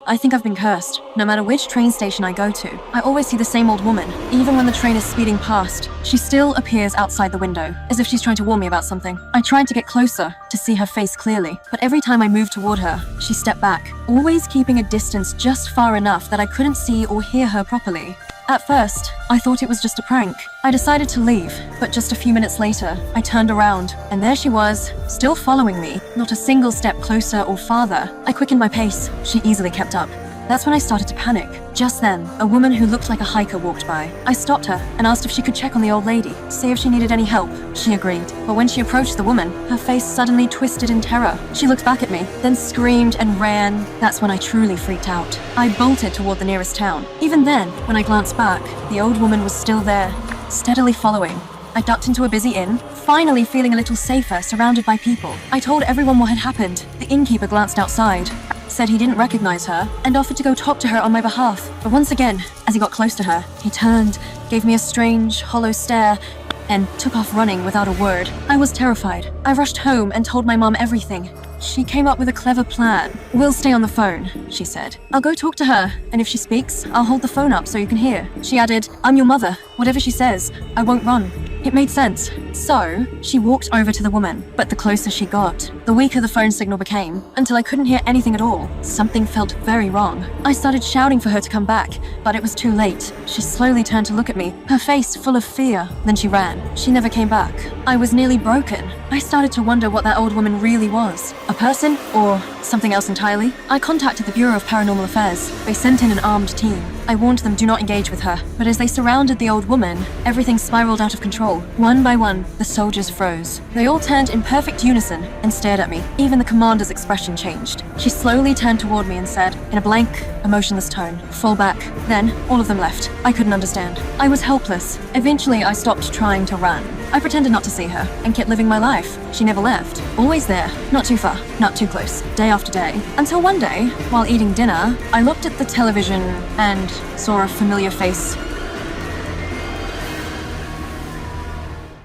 I think I've been cursed. No matter which train station I go to, I always see the same old woman. Even when the train is speeding past, she still appears outside the window, as if she's trying to warn me about something. I tried to get closer to see her face clearly, but every time I moved toward her, she stepped back, always keeping a distance just far enough that I couldn't see or hear her properly. At first, I thought it was just a prank. I decided to leave, but just a few minutes later, I turned around, and there she was, still following me, not a single step closer or farther. I quickened my pace. She easily kept up. That's when I started to panic. Just then, a woman who looked like a hiker walked by. I stopped her and asked if she could check on the old lady, see if she needed any help. She agreed. But when she approached the woman, her face suddenly twisted in terror. She looked back at me, then screamed and ran. That's when I truly freaked out. I bolted toward the nearest town. Even then, when I glanced back, the old woman was still there, steadily following. I ducked into a busy inn, finally feeling a little safer, surrounded by people. I told everyone what had happened. The innkeeper glanced outside, said he didn't recognize her, and offered to go talk to her on my behalf. But once again, as he got close to her, he turned, gave me a strange, hollow stare, and took off running without a word. I was terrified. I rushed home and told my mom everything. She came up with a clever plan. "We'll stay on the phone," she said. "I'll go talk to her, and if she speaks, I'll hold the phone up so you can hear." She added, "I'm your mother. Whatever she says, I won't run." It made sense. So, she walked over to the woman, but the closer she got, the weaker the phone signal became, until I couldn't hear anything at all. Something felt very wrong. I started shouting for her to come back, but it was too late. She slowly turned to look at me, her face full of fear. Then she ran. She never came back. I was nearly broken. I started to wonder what that old woman really was. A person, or something else entirely? I contacted the Bureau of Paranormal Affairs. They sent in an armed team. I warned them do not engage with her, but as they surrounded the old woman, everything spiraled out of control. One by one, the soldiers froze. They all turned in perfect unison and stared at me. Even the commander's expression changed. She slowly turned toward me and said, in a blank, emotionless tone, "Fall back." Then, all of them left. I couldn't understand. I was helpless. Eventually, I stopped trying to run. I pretended not to see her and kept living my life. She never left. Always there. Not too far. Not too close. Day after day. Until one day, while eating dinner, I looked at the television and saw a familiar face